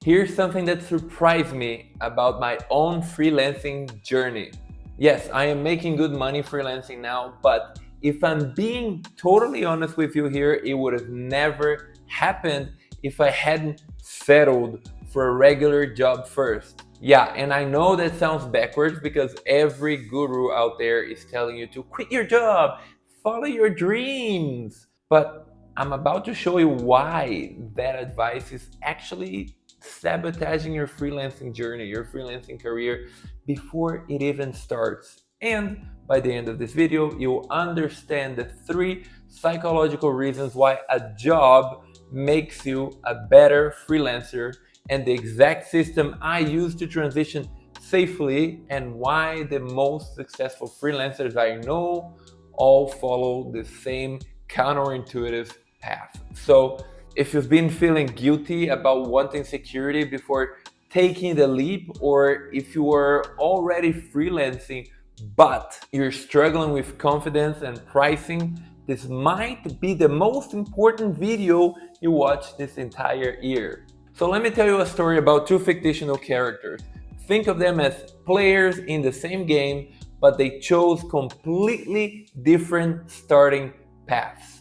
Here's something that surprised me about my own freelancing journey. Yes, I am making good money freelancing now, but if I'm being totally honest with you here, it would have never happened if I hadn't settled for a regular job first. Yeah, and I know that sounds backwards because every guru out there is telling you to quit your job, follow your dreams. But I'm about to show you why that advice is actually sabotaging your freelancing journey, your freelancing career before it even starts. And by the end of this video, you'll understand the 3 psychological reasons why a job makes you a better freelancer and the exact system I use to transition safely and why the most successful freelancers I know all follow the same counterintuitive path. So if you've been feeling guilty about wanting security before taking the leap, or if you are already freelancing but you're struggling with confidence and pricing, this might be the most important video you watch this entire year. So let me tell you a story about 2 fictional characters. Think of them as players in the same game, but they chose completely different starting paths.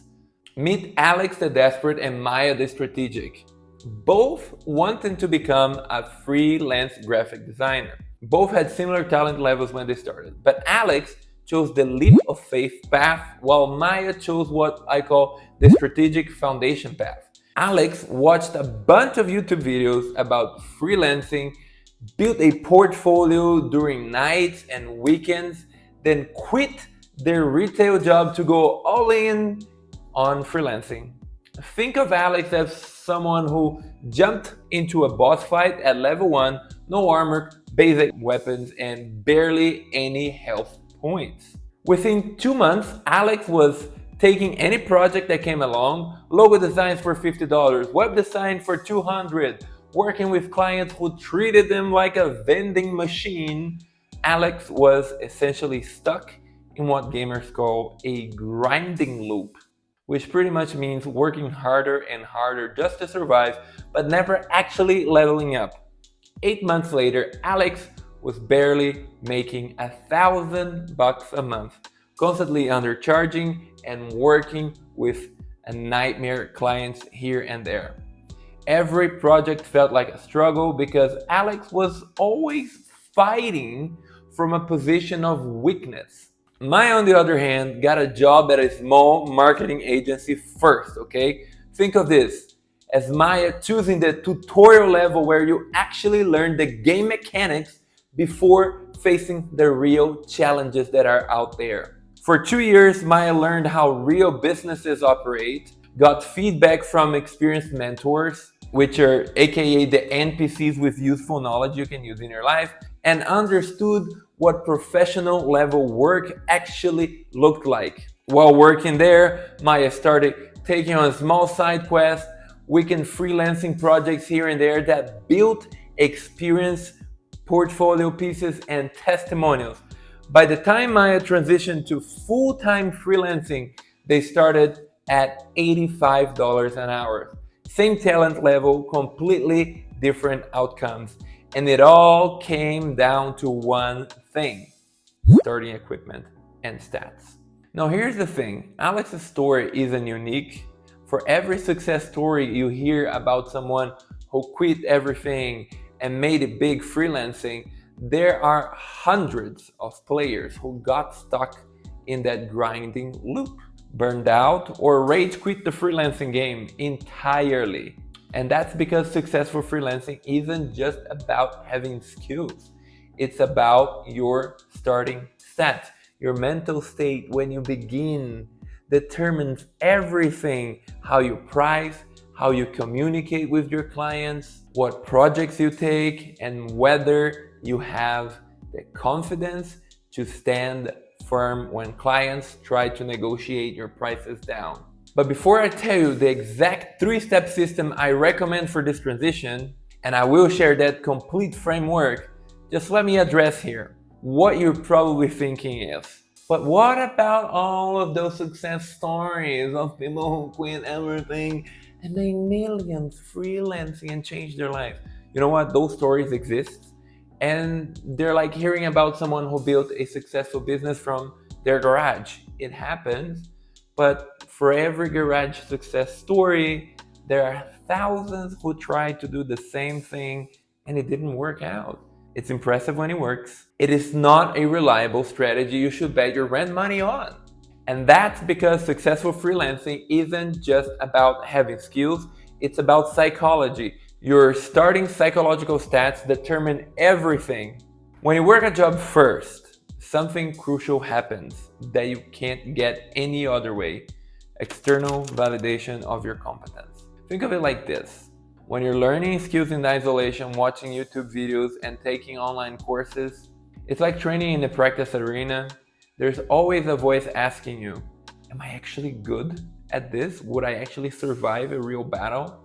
Meet Alex the Desperate and Maya the Strategic. Both wanted to become a freelance graphic designer. Both had similar talent levels when they started, but Alex chose the leap of faith path, while Maya chose what I call the strategic foundation path. Alex watched a bunch of YouTube videos about freelancing, built a portfolio during nights and weekends, then quit their retail job to go all in on freelancing. Think of Alex as someone who jumped into a boss fight at level 1, no armor, basic weapons, and barely any health points. Within 2 months, Alex was taking any project that came along, logo designs for $50, web design for $200, working with clients who treated them like a vending machine. Alex was essentially stuck in what gamers call a grinding loop, which pretty much means working harder and harder just to survive, but never actually leveling up. 8 months later, Alex was barely making $1,000 a month, constantly undercharging and working with a nightmare clients here and there. Every project felt like a struggle because Alex was always fighting from a position of weakness. Maya, on the other hand, got a job at a small marketing agency first, okay? Think of this as Maya choosing the tutorial level where you actually learn the game mechanics before facing the real challenges that are out there. For 2 years, Maya learned how real businesses operate, got feedback from experienced mentors, which are aka the NPCs with useful knowledge you can use in your life, and understood what professional level work actually looked like. While working there, Maya started taking on small side quests, weekend freelancing projects here and there that built experience, portfolio pieces, and testimonials. By the time Maya transitioned to full-time freelancing, they started at $85 an hour. Same talent level, completely different outcomes. And it all came down to one thing: starting equipment and stats. Now here's the thing, Alex's story isn't unique. For every success story you hear about someone who quit everything and made it big freelancing, there are hundreds of players who got stuck in that grinding loop, burned out, or rage quit the freelancing game entirely. And that's because successful freelancing isn't just about having skills. It's about your starting stats. Your mental state when you begin determines everything: how you price, how you communicate with your clients, what projects you take, and whether you have the confidence to stand firm when clients try to negotiate your prices down. But before I tell you the exact 3-step system I recommend for this transition, and I will share that complete framework, just let me address here what you're probably thinking is, but what about all of those success stories of people who quit everything and made millions freelancing and changed their life? You know what? Those stories exist. And they're like hearing about someone who built a successful business from their garage. It happens, but for every garage success story, there are thousands who tried to do the same thing and it didn't work out. It's impressive when it works. It is not a reliable strategy you should bet your rent money on. And that's because successful freelancing isn't just about having skills, it's about psychology. Your starting psychological stats determine everything. When you work a job first, something crucial happens that you can't get any other way: external validation of your competence. Think of it like this. When you're learning skills in isolation, watching YouTube videos, and taking online courses, it's like training in the practice arena. There's always a voice asking you, am I actually good at this? Would I actually survive a real battle?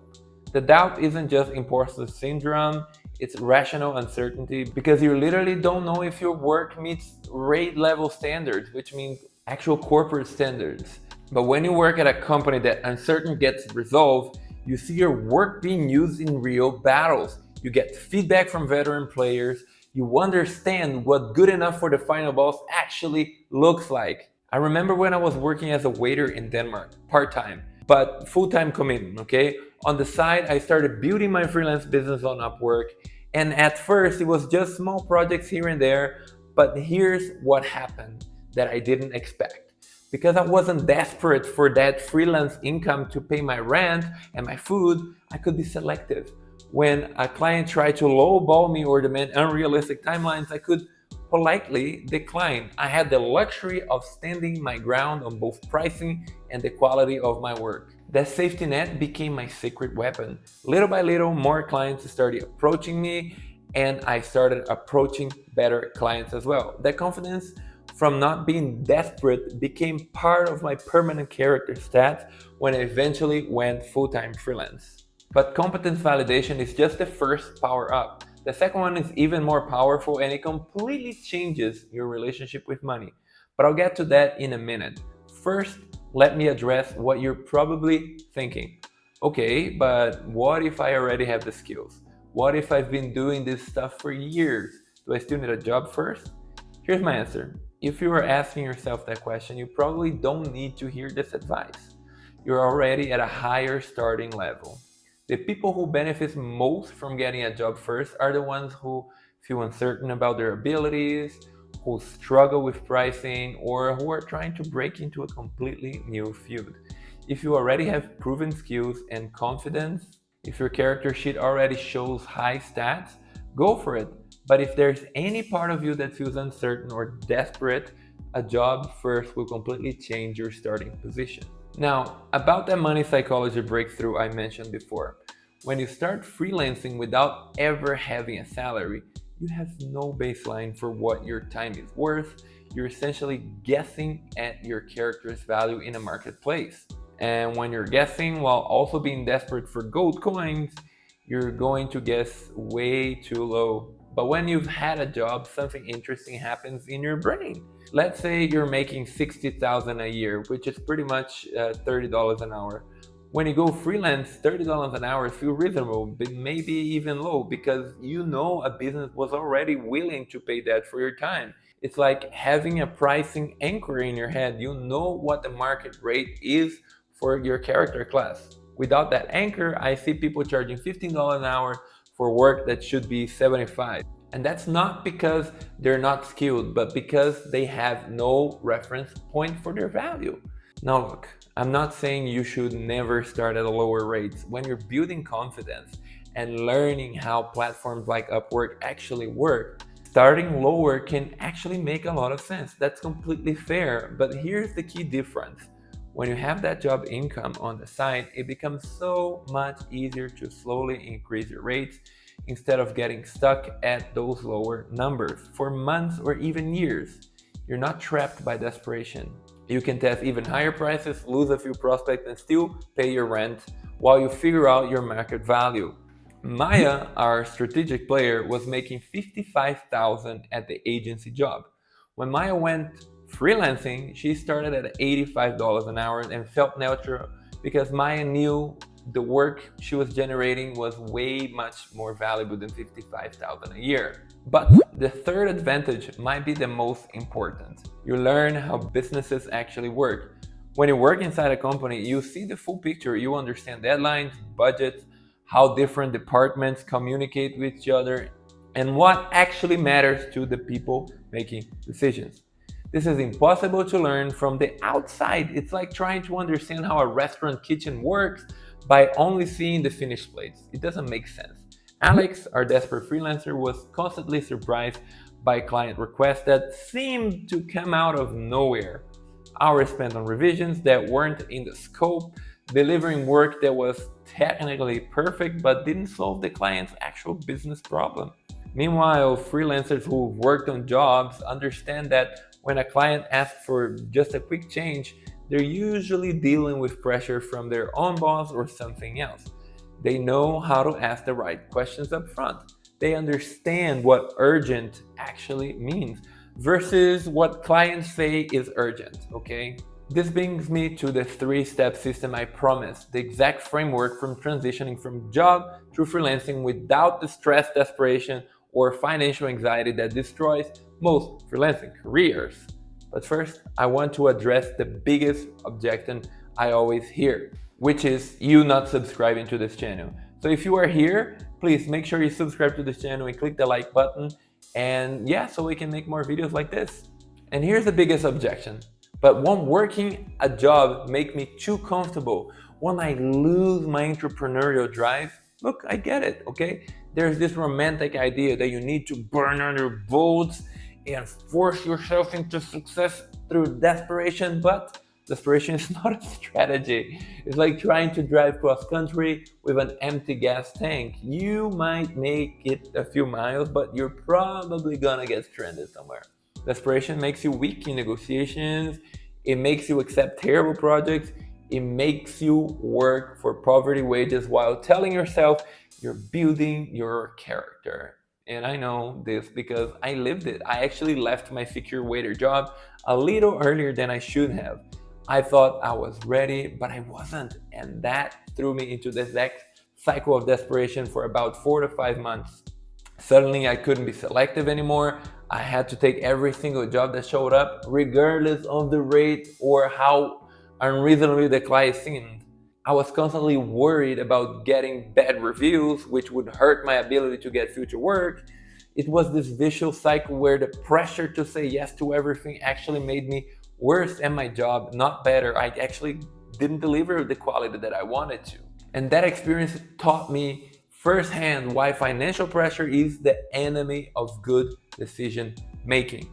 The doubt isn't just imposter syndrome, it's rational uncertainty because you literally don't know if your work meets rate level standards, which means actual corporate standards. But when you work at a company that uncertain gets resolved, you see your work being used in real battles. You get feedback from veteran players. You understand what good enough for the final boss actually looks like. I remember when I was working as a waiter in Denmark, part-time, but full-time commitment, okay? On the side, I started building my freelance business on Upwork. And at first, it was just small projects here and there. But here's what happened that I didn't expect. Because I wasn't desperate for that freelance income to pay my rent and my food, I could be selective. When a client tried to lowball me or demand unrealistic timelines, I could politely decline. I had the luxury of standing my ground on both pricing and the quality of my work. That safety net became my secret weapon. Little by little, more clients started approaching me, and I started approaching better clients as well. That confidence from not being desperate became part of my permanent character stats when I eventually went full-time freelance. But competence validation is just the first power up. The second one is even more powerful and it completely changes your relationship with money. But I'll get to that in a minute. First, let me address what you're probably thinking. Okay, but what if I already have the skills? What if I've been doing this stuff for years? Do I still need a job first? Here's my answer. If you are asking yourself that question, you probably don't need to hear this advice. You're already at a higher starting level. The people who benefit most from getting a job first are the ones who feel uncertain about their abilities, who struggle with pricing, or who are trying to break into a completely new field. If you already have proven skills and confidence, if your character sheet already shows high stats, go for it. But if there's any part of you that feels uncertain or desperate, a job first will completely change your starting position. Now, about that money psychology breakthrough I mentioned before. When you start freelancing without ever having a salary, you have no baseline for what your time is worth. You're essentially guessing at your character's value in a marketplace. And when you're guessing while also being desperate for gold coins, you're going to guess way too low. But when you've had a job, something interesting happens in your brain. Let's say you're making $60,000 a year, which is pretty much $30 an hour. When you go freelance, $30 an hour feels reasonable, but maybe even low because you know a business was already willing to pay that for your time. It's like having a pricing anchor in your head. You know what the market rate is for your character class. Without that anchor, I see people charging $15 an hour for work that should be $75. And that's not because they're not skilled, but because they have no reference point for their value. Now look, I'm not saying you should never start at a lower rate. When you're building confidence and learning how platforms like Upwork actually work, starting lower can actually make a lot of sense. That's completely fair, but here's the key difference. When you have that job income on the side, it becomes so much easier to slowly increase your rates instead of getting stuck at those lower numbers for months or even years. You're not trapped by desperation. You can test even higher prices, lose a few prospects, and still pay your rent while you figure out your market value. Maya, our strategic player, was making $55,000 at the agency job. When Maya went freelancing, she started at $85 an hour and felt neutral because Maya knew the work she was generating was way much more valuable than 55,000 a year. But the third advantage might be the most important. You learn how businesses actually work. When you work inside a company, you see the full picture. You understand deadlines, budgets, how different departments communicate with each other, and what actually matters to the people making decisions. This is impossible to learn from the outside. It's like trying to understand how a restaurant kitchen works by only seeing the finished plates. It doesn't make sense. Alex, our desperate freelancer, was constantly surprised by client requests that seemed to come out of nowhere. Hours spent on revisions that weren't in the scope, delivering work that was technically perfect but didn't solve the client's actual business problem. Meanwhile, freelancers who've worked on jobs understand that when a client asks for just a quick change, they're usually dealing with pressure from their own boss or something else. They know how to ask the right questions up front. They understand what urgent actually means versus what clients say is urgent, okay? This brings me to the three-step system I promised, the exact framework from transitioning from job to freelancing without the stress, desperation, or financial anxiety that destroys most freelancing careers. But first, I want to address the biggest objection I always hear, which is you not subscribing to this channel. So if you are here, please make sure you subscribe to this channel and click the like button. And yeah, so we can make more videos like this. And here's the biggest objection. But won't working a job make me too comfortable? Won't I lose my entrepreneurial drive? Look, I get it, okay? There's this romantic idea that you need to burn under boats and force yourself into success through desperation, but desperation is not a strategy. It's like trying to drive cross country with an empty gas tank. You might make it a few miles, but you're probably gonna get stranded somewhere. Desperation makes you weak in negotiations. It makes you accept terrible projects. It makes you work for poverty wages while telling yourself you're building your character. And I know this because I lived it. I actually left my secure waiter job a little earlier than I should have. I thought I was ready, but I wasn't. And that threw me into this cycle of desperation for about 4 to 5 months. Suddenly, I couldn't be selective anymore. I had to take every single job that showed up, regardless of the rate or how unreasonably the client seemed. I was constantly worried about getting bad reviews, which would hurt my ability to get future work. It was this vicious cycle where the pressure to say yes to everything actually made me worse at my job, not better. I actually didn't deliver the quality that I wanted to. And that experience taught me firsthand why financial pressure is the enemy of good decision making.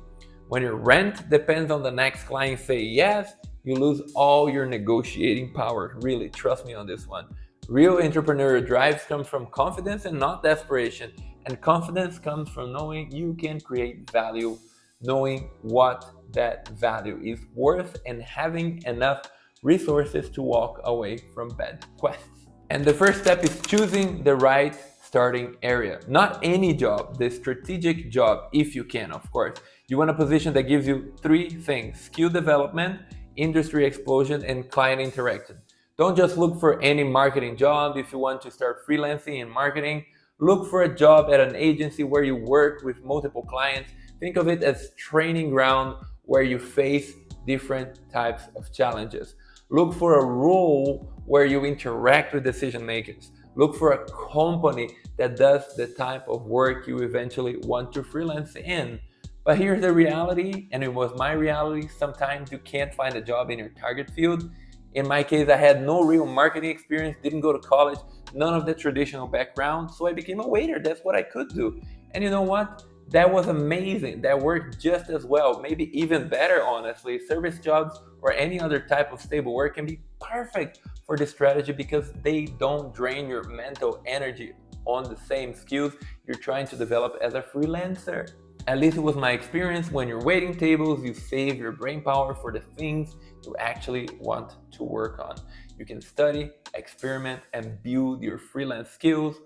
When your rent depends on the next client say yes, you lose all your negotiating power. Really, trust me on this one. Real entrepreneurial drives come from confidence and not desperation. And confidence comes from knowing you can create value, knowing what that value is worth, and having enough resources to walk away from bad quests. And the first step is choosing the right starting area. Not any job, the strategic job, if you can, of course. You want a position that gives you three things: skill development, industry explosion, and client interaction. Don't just look for any marketing job. If you want to start freelancing in marketing, look for a job at an agency where you work with multiple clients. Think of it as training ground where you face different types of challenges. Look for a role where you interact with decision makers. Look for a company that does the type of work you eventually want to freelance in. But here's the reality, and it was my reality: sometimes you can't find a job in your target field. In my case, I had no real marketing experience, didn't go to college, none of the traditional background, so I became a waiter. That's what I could do. And you know what? That was amazing. That worked just as well, maybe even better, honestly. Service jobs or any other type of stable work can be perfect for this strategy because they don't drain your mental energy on the same skills you're trying to develop as a freelancer. At least it was my experience. When you're waiting tables, you save your brain power for the things you actually want to work on. You can study, experiment, and build your freelance skills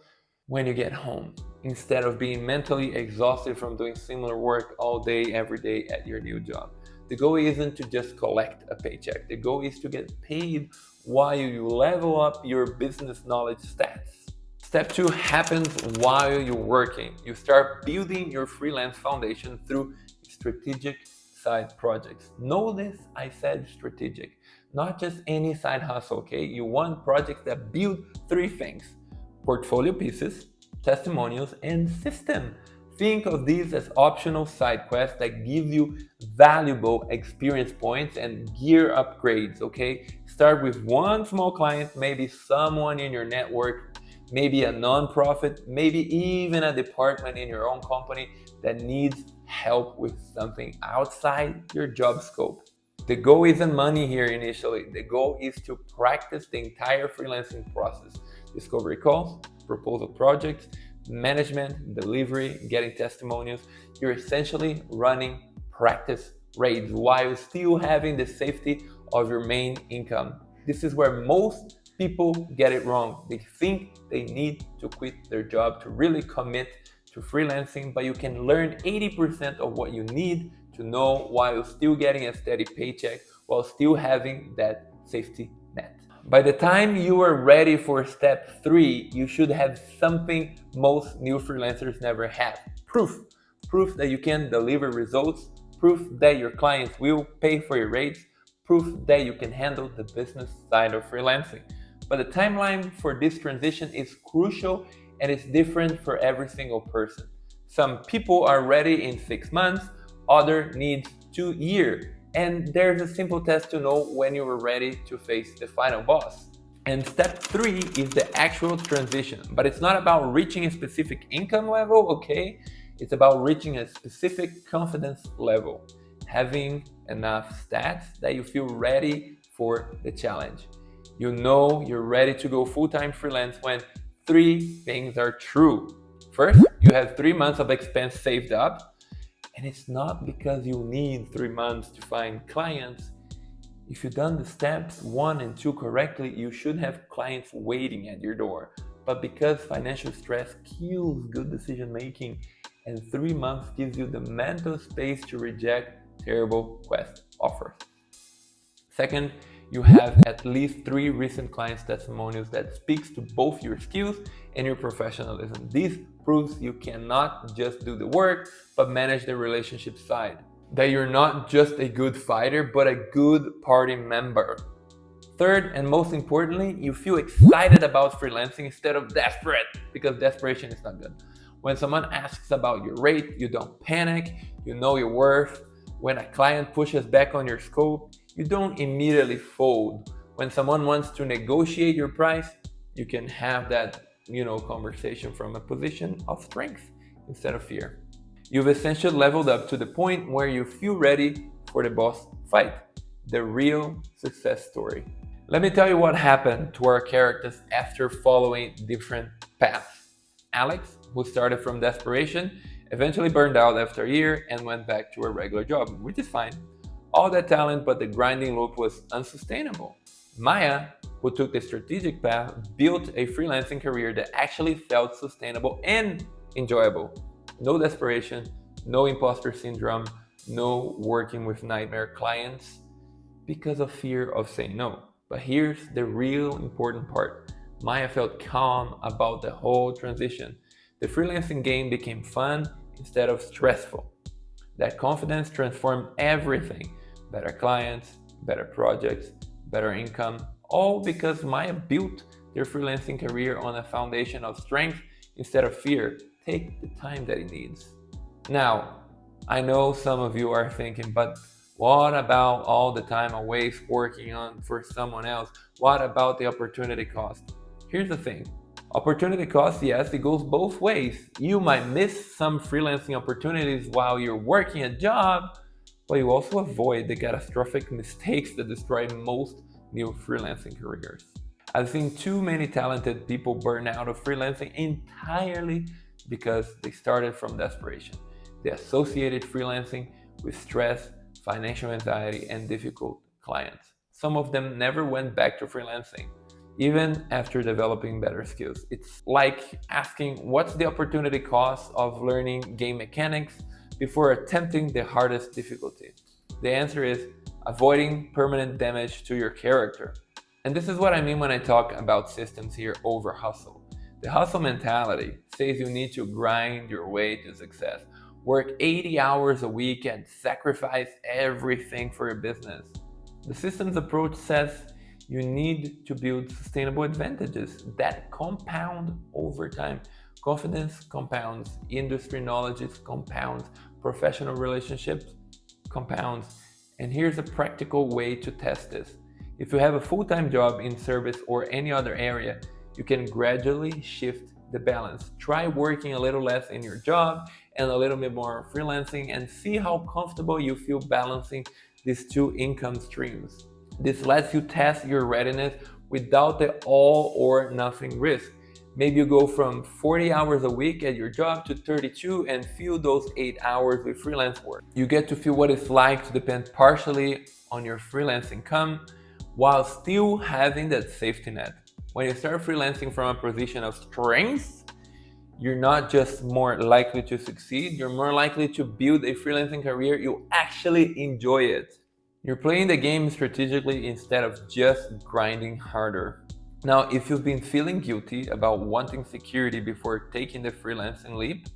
when you get home, instead of being mentally exhausted from doing similar work all day, every day at your new job. The goal isn't to just collect a paycheck. The goal is to get paid while you level up your business knowledge stats. Step 2 happens while you're working. You start building your freelance foundation through strategic side projects. Notice I said strategic, not just any side hustle, okay? You want projects that build three things: portfolio pieces, testimonials, and system. Think of these as optional side quests that give you valuable experience points and gear upgrades, okay? Start with one small client, maybe someone in your network, maybe a nonprofit, maybe even a department in your own company that needs help with something outside your job scope. The goal isn't money here initially. The goal is to practice the entire freelancing process: discovery calls, proposal projects, management, delivery, getting testimonials. You're essentially running practice raids while still having the safety of your main income. This is where most people get it wrong. They think they need to quit their job to really commit to freelancing, but you can learn 80% of what you need to know while still getting a steady paycheck, while still having that safety net. By the time you are ready for step 3, you should have something most new freelancers never have: proof. Proof that you can deliver results, proof that your clients will pay for your rates, proof that you can handle the business side of freelancing. But the timeline for this transition is crucial, and it's different for every single person. Some people are ready in 6 months, others need 2 years. And there's a simple test to know when you are ready to face the final boss. And step 3 is the actual transition. But it's not about reaching a specific income level, okay? It's about reaching a specific confidence level. Having enough stats that you feel ready for the challenge. You know you're ready to go full-time freelance when 3 things are true. First, you have 3 months of expense saved up. And it's not because you need 3 months to find clients. If you've done the steps 1 and 2 correctly, you should have clients waiting at your door. But because financial stress kills good decision making, and 3 months gives you the mental space to reject terrible quest offers. Second, you have at least 3 recent clients' testimonials that speaks to both your skills and your professionalism. This proves you cannot just do the work, but manage the relationship side. That you're not just a good fighter, but a good party member. Third, and most importantly, you feel excited about freelancing instead of desperate, because desperation is not good. When someone asks about your rate, you don't panic, you know your worth. When a client pushes back on your scope, you don't immediately fold. When someone wants to negotiate your price, you can have that, conversation from a position of strength instead of fear. You've essentially leveled up to the point where you feel ready for the boss fight, the real success story. Let me tell you what happened to our characters after following different paths. Alex, who started from desperation, eventually burned out after a year and went back to a regular job, which is fine. All that talent, but the grinding loop was unsustainable. Maya, who took the strategic path, built a freelancing career that actually felt sustainable and enjoyable. No desperation, no imposter syndrome, no working with nightmare clients because of fear of saying no. But here's the real important part. Maya felt calm about the whole transition. The freelancing game became fun instead of stressful. That confidence transformed everything. Better clients, better projects, better income, all because Maya built their freelancing career on a foundation of strength instead of fear. Take the time that it needs. Now, I know some of you are thinking, but what about all the time I waste working on for someone else? What about the opportunity cost? Here's the thing. Opportunity cost, yes, it goes both ways. You might miss some freelancing opportunities while you're working a job, but you also avoid the catastrophic mistakes that destroy most new freelancing careers. I've seen too many talented people burn out of freelancing entirely because they started from desperation. They associated freelancing with stress, financial anxiety, and difficult clients. Some of them never went back to freelancing, even after developing better skills. It's like asking, what's the opportunity cost of learning game mechanics before attempting the hardest difficulty? The answer is avoiding permanent damage to your character. And this is what I mean when I talk about systems here over hustle. The hustle mentality says you need to grind your way to success, work 80 hours a week, and sacrifice everything for your business. The systems approach says you need to build sustainable advantages that compound over time. Confidence compounds, industry knowledge compounds, professional relationships compounds. And here's a practical way to test this. If you have a full-time job in service or any other area, you can gradually shift the balance. Try working a little less in your job and a little bit more freelancing and see how comfortable you feel balancing these two income streams. This lets you test your readiness without the all or nothing risk. Maybe you go from 40 hours a week at your job to 32 and fill those 8 hours with freelance work. You get to feel what it's like to depend partially on your freelance income while still having that safety net. When you start freelancing from a position of strength, you're not just more likely to succeed, you're more likely to build a freelancing career you actually enjoy it. You're playing the game strategically instead of just grinding harder. Now, if you've been feeling guilty about wanting security before taking the freelancing leap,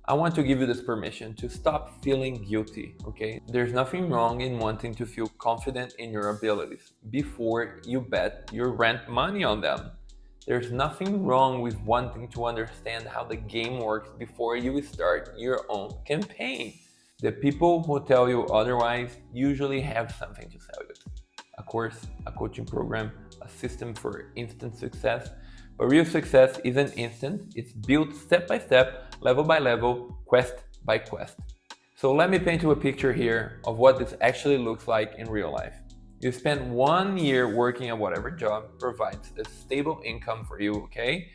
I want to give you this permission to stop feeling guilty, okay? There's nothing wrong in wanting to feel confident in your abilities before you bet your rent money on them. There's nothing wrong with wanting to understand how the game works before you start your own campaign. The people who tell you otherwise usually have something to sell you. A course, a coaching program, a system for instant success. But real success isn't instant, it's built step by step, level by level, quest by quest. So let me paint you a picture here of what this actually looks like in real life. You spend 1 year working at whatever job provides a stable income for you, okay?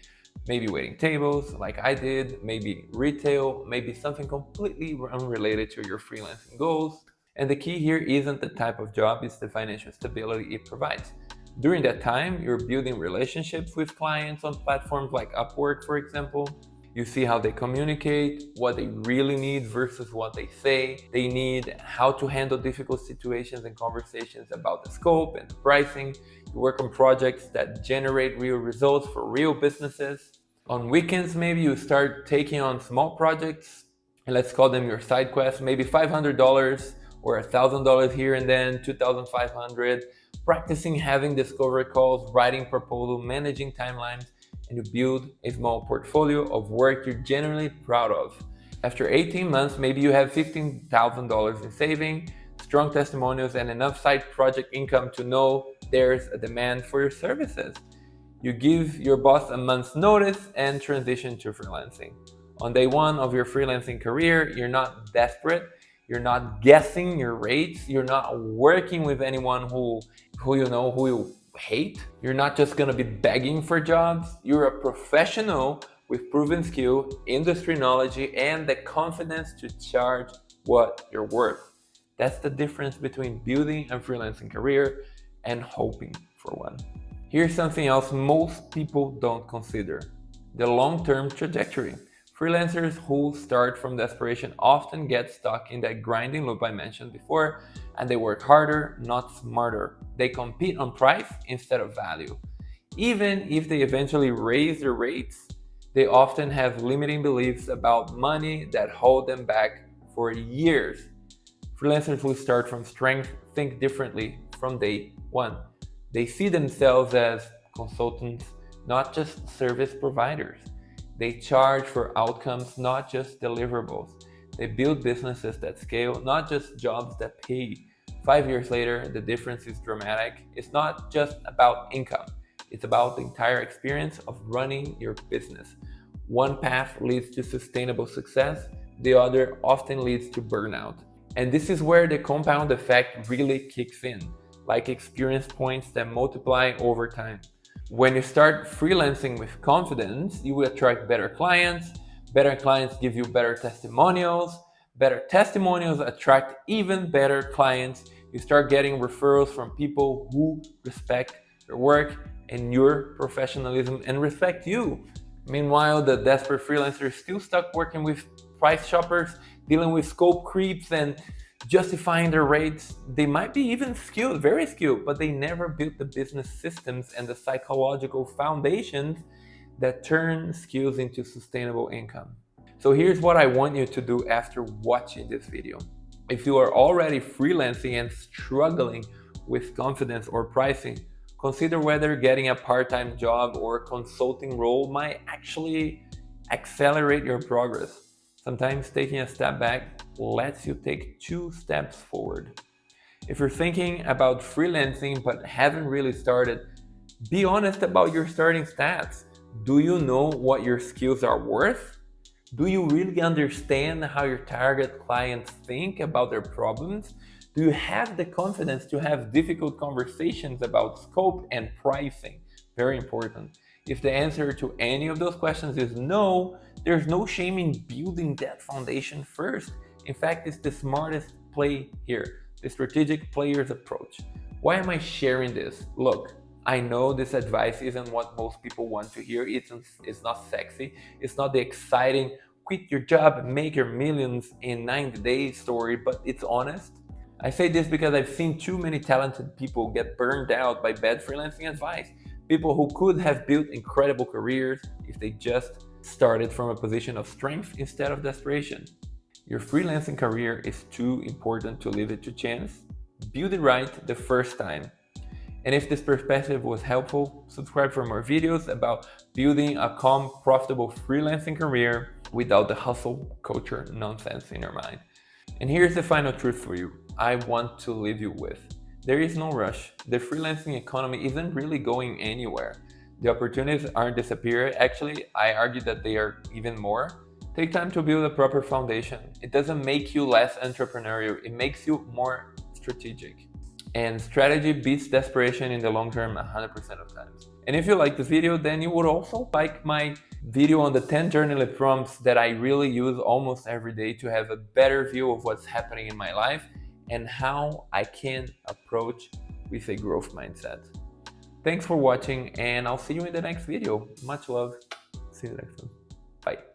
Maybe waiting tables like I did, maybe retail, maybe something completely unrelated to your freelancing goals. And the key here isn't the type of job, it's the financial stability it provides. During that time, you're building relationships with clients on platforms like Upwork, for example. You see how they communicate, what they really need versus what they say they need, how to handle difficult situations and conversations about the scope and the pricing. You work on projects that generate real results for real businesses. On weekends, maybe you start taking on small projects, and let's call them your side quests, maybe $500 or $1,000 here and then, 2,500, practicing having discovery calls, writing proposals, managing timelines, and you build a small portfolio of work you're genuinely proud of. After 18 months, maybe you have $15,000 in saving, strong testimonials, and enough side project income to know there's a demand for your services. You give your boss a month's notice and transition to freelancing. On day one of your freelancing career, you're not desperate, you're not guessing your rates, you're not working with anyone who you hate. You're not just gonna be begging for jobs. You're a professional with proven skill, industry knowledge, and the confidence to charge what you're worth. That's the difference between building a freelancing career and hoping for one. Here's something else most people don't consider: the long-term trajectory. Freelancers who start from desperation often get stuck in that grinding loop I mentioned before, and they work harder, not smarter. They compete on price instead of value. Even if they eventually raise their rates, they often have limiting beliefs about money that hold them back for years. Freelancers who start from strength think differently from day one. They see themselves as consultants, not just service providers. They charge for outcomes, not just deliverables. They build businesses that scale, not just jobs that pay. 5 years later, the difference is dramatic. It's not just about income. It's about the entire experience of running your business. One path leads to sustainable success. The other often leads to burnout. And this is where the compound effect really kicks in, like experience points that multiply over time. When you start freelancing with confidence, you will attract better clients. Better clients give you better testimonials. Better testimonials attract even better clients. You start getting referrals from people who respect your work and your professionalism and respect you. Meanwhile, the desperate freelancer is still stuck working with price shoppers, dealing with scope creeps, and justifying their rates. They might be even skilled, very skilled, but they never built the business systems and the psychological foundations that turn skills into sustainable income. So here's what I want you to do after watching this video. If you are already freelancing and struggling with confidence or pricing, consider whether getting a part-time job or consulting role might actually accelerate your progress. Sometimes taking a step back lets you take 2 steps forward. If you're thinking about freelancing but haven't really started, be honest about your starting stats. Do you know what your skills are worth? Do you really understand how your target clients think about their problems? Do you have the confidence to have difficult conversations about scope and pricing? Very important. If the answer to any of those questions is no, there's no shame in building that foundation first. In fact, it's the smartest play here, the strategic player's approach. Why am I sharing this? Look, I know this advice isn't what most people want to hear. It's not sexy. It's not the exciting quit your job and make your millions in 90 days story, but it's honest. I say this because I've seen too many talented people get burned out by bad freelancing advice. People who could have built incredible careers if they just started from a position of strength instead of desperation. Your freelancing career is too important to leave it to chance. Build it right the first time. And if this perspective was helpful, subscribe for more videos about building a calm, profitable freelancing career without the hustle culture nonsense in your mind. And here's the final truth for you. I want to leave you with. There is no rush. The freelancing economy isn't really going anywhere. The opportunities aren't disappearing. Actually, I argue that they are even more. Take time to build a proper foundation. It doesn't make you less entrepreneurial. It makes you more strategic. And strategy beats desperation in the long term 100% of times. And if you like this video, then you would also like my video on the 10 journaling prompts that I really use almost every day to have a better view of what's happening in my life and how I can approach with a growth mindset. Thanks for watching, and I'll see you in the next video. Much love. See you next time. Bye.